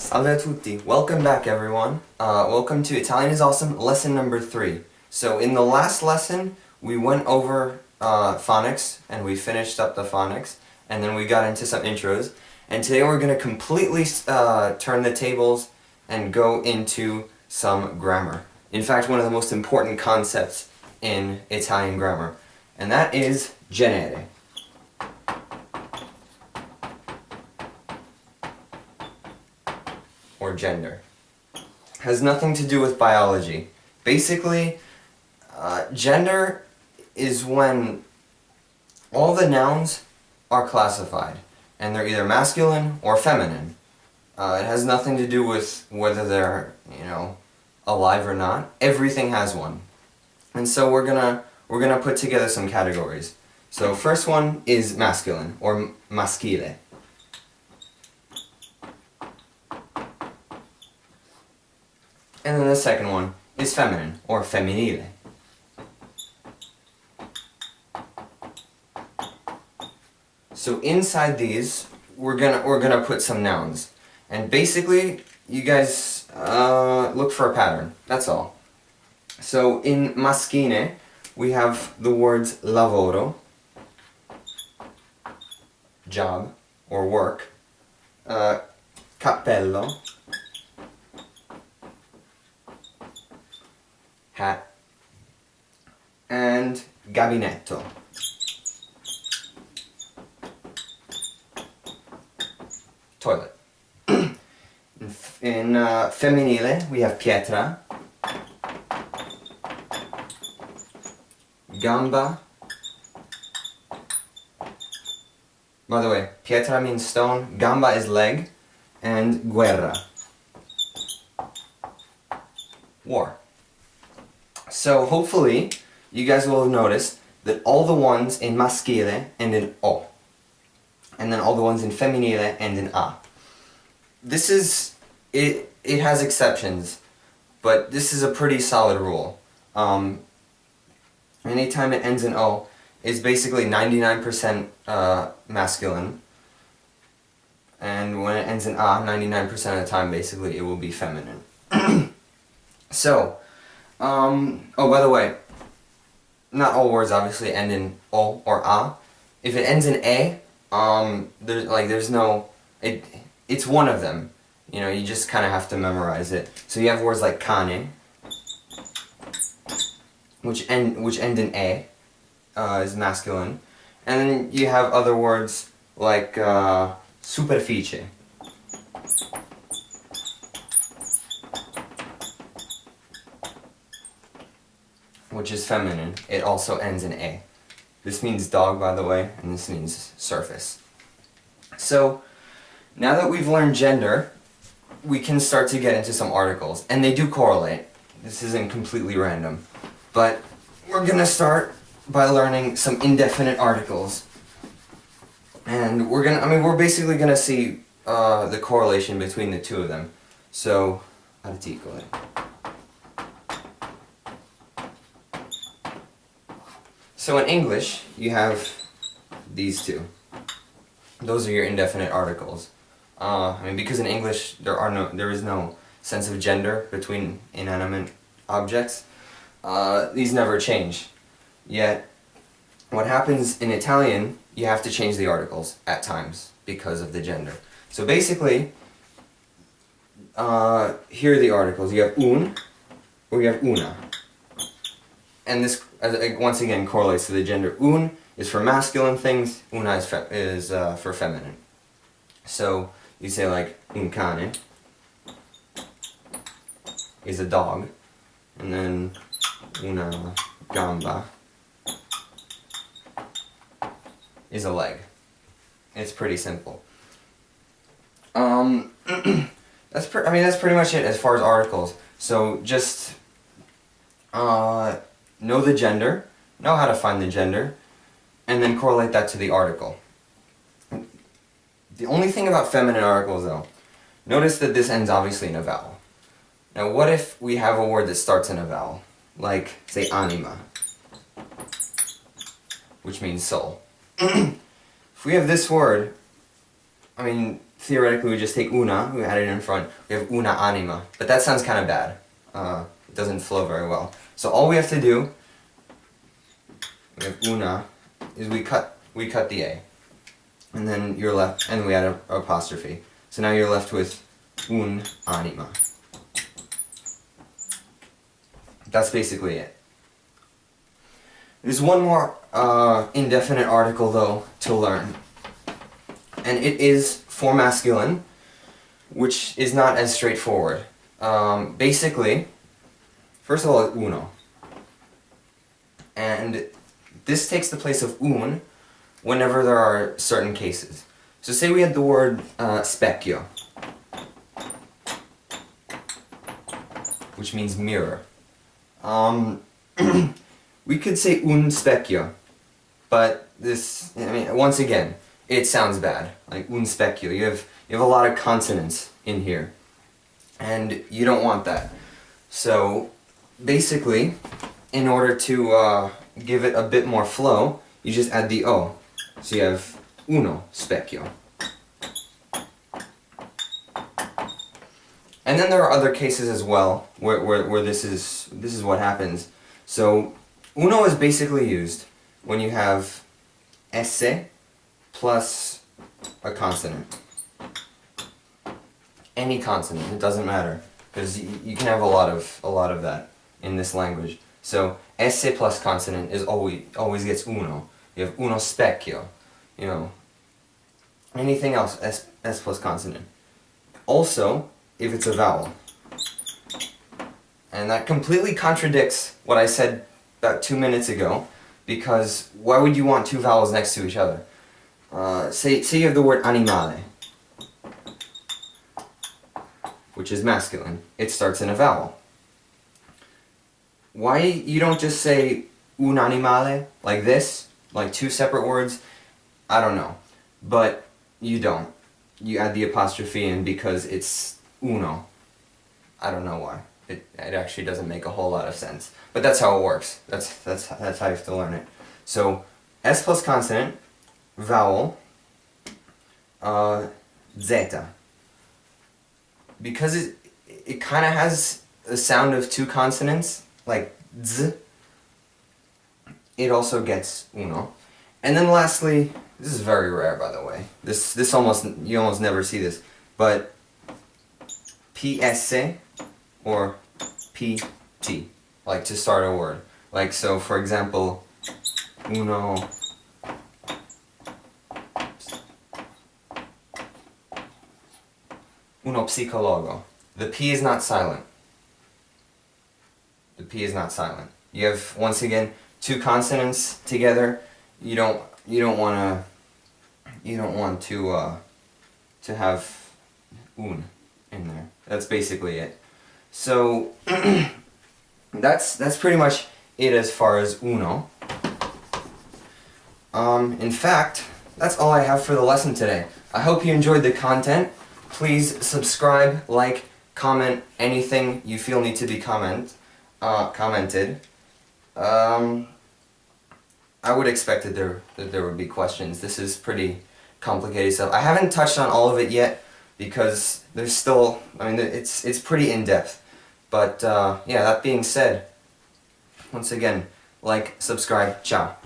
Salve a tutti. Welcome back, everyone. Welcome to Italian is Awesome, lesson number 3. So in the last lesson, we went over phonics, and we finished up the phonics, and then we got into some intros. And today we're going to completely turn the tables and go into some grammar. In fact, one of the most important concepts in Italian grammar, and that is genere. Or gender. Has nothing to do with biology. Basically, gender is when all the nouns are classified, and they're either masculine or feminine. It has nothing to do with whether they're, alive or not. Everything has one. And so we're gonna put together some categories. So first one is masculine, or maschile. And then the second one is feminine, or femminile. So inside these, we're gonna put some nouns, and basically, you guys look for a pattern. That's all. So in maschile, we have the words lavoro, job or work, cappello, hat, and gabinetto. Toilet. In femminile, we have pietra, gamba. By the way, pietra means stone, gamba is leg, and guerra, war. So hopefully, you guys will have noticed that all the ones in maschile end in O, and then all the ones in femminile end in A. This is, it has exceptions, but this is a pretty solid rule. Anytime it ends in O, it's basically 99% masculine, and when it ends in A, 99% of the time basically it will be feminine. So, oh, by the way, not all words obviously end in O or A. If it ends in A, there's no, it's one of them. You just kind of have to memorize it. So you have words like cane, which end in A, is masculine. And then you have other words like superficie, which is feminine. It also ends in A. This means dog, by the way, and this means surface. So, now that we've learned gender, we can start to get into some articles. And they do correlate. This isn't completely random. But we're gonna start by learning some indefinite articles. And we're basically gonna see the correlation between the two of them. So, articoli. So in English, you have these two. Those are your indefinite articles. Because in English there is no sense of gender between inanimate objects. These never change. Yet, what happens in Italian, you have to change the articles at times because of the gender. So basically, here are the articles. You have un, or you have una. And this, once again, correlates to the gender. Un is for masculine things, una is for feminine. So, you say like, un cane is a dog, and then una gamba is a leg. It's pretty simple. That's pretty much it as far as articles. So just know the gender, know how to find the gender, and then correlate that to the article. The only thing about feminine articles, though, notice that this ends obviously in a vowel. Now what if we have a word that starts in a vowel? Like, say, anima, which means soul. If we have this word, theoretically we just take una, we add it in front, we have una anima. But that sounds kind of bad. It doesn't flow very well. So all we have to do, we have una, is we cut the A. And then you're left, and we add an apostrophe. So now you're left with un anima. That's basically it. There's one more indefinite article though to learn. And it is for masculine, which is not as straightforward. Basically, first of all, it's uno. And this takes the place of un whenever there are certain cases. So say we had the word specchio, which means mirror. We could say un specchio, but this, I mean, once again, it sounds bad. Like un specchio, you have a lot of consonants in here, and you don't want that. So basically, in order to give it a bit more flow, you just add the o. So you have uno specchio. And then there are other cases as well where this is what happens. So uno is basically used when you have esse plus a consonant. Any consonant, it doesn't matter, because you can have a lot of that in this language. So esse plus consonant is always gets uno. You have uno specchio, you know. Anything else, s plus consonant. Also, if it's a vowel. And that completely contradicts what I said about 2 minutes ago, because why would you want two vowels next to each other? Say you have the word animale, which is masculine. It starts in a vowel. Why you don't just say un animale like this, like two separate words? I don't know. But you don't. You add the apostrophe in because it's uno. I don't know why. It actually doesn't make a whole lot of sense. But that's how it works. That's how you have to learn it. So S plus consonant, vowel, zeta. Because it kind of has a sound of two consonants, like z, it also gets uno. And then lastly, this is very rare by the way. This almost, you almost never see this, but PS or PT, like to start a word. Like so for example, uno psicologo. The P is not silent. The P is not silent. You have, once again, two consonants together. You don't want to have un in there. That's basically it. So that's pretty much it as far as uno. In fact, that's all I have for the lesson today. I hope you enjoyed the content. Please subscribe, like, comment, anything you feel need to be commented. I would expect that there would be questions. This is pretty complicated stuff. I haven't touched on all of it yet because there's still, I mean, it's pretty in-depth. But yeah, that being said, once again, like, subscribe, ciao.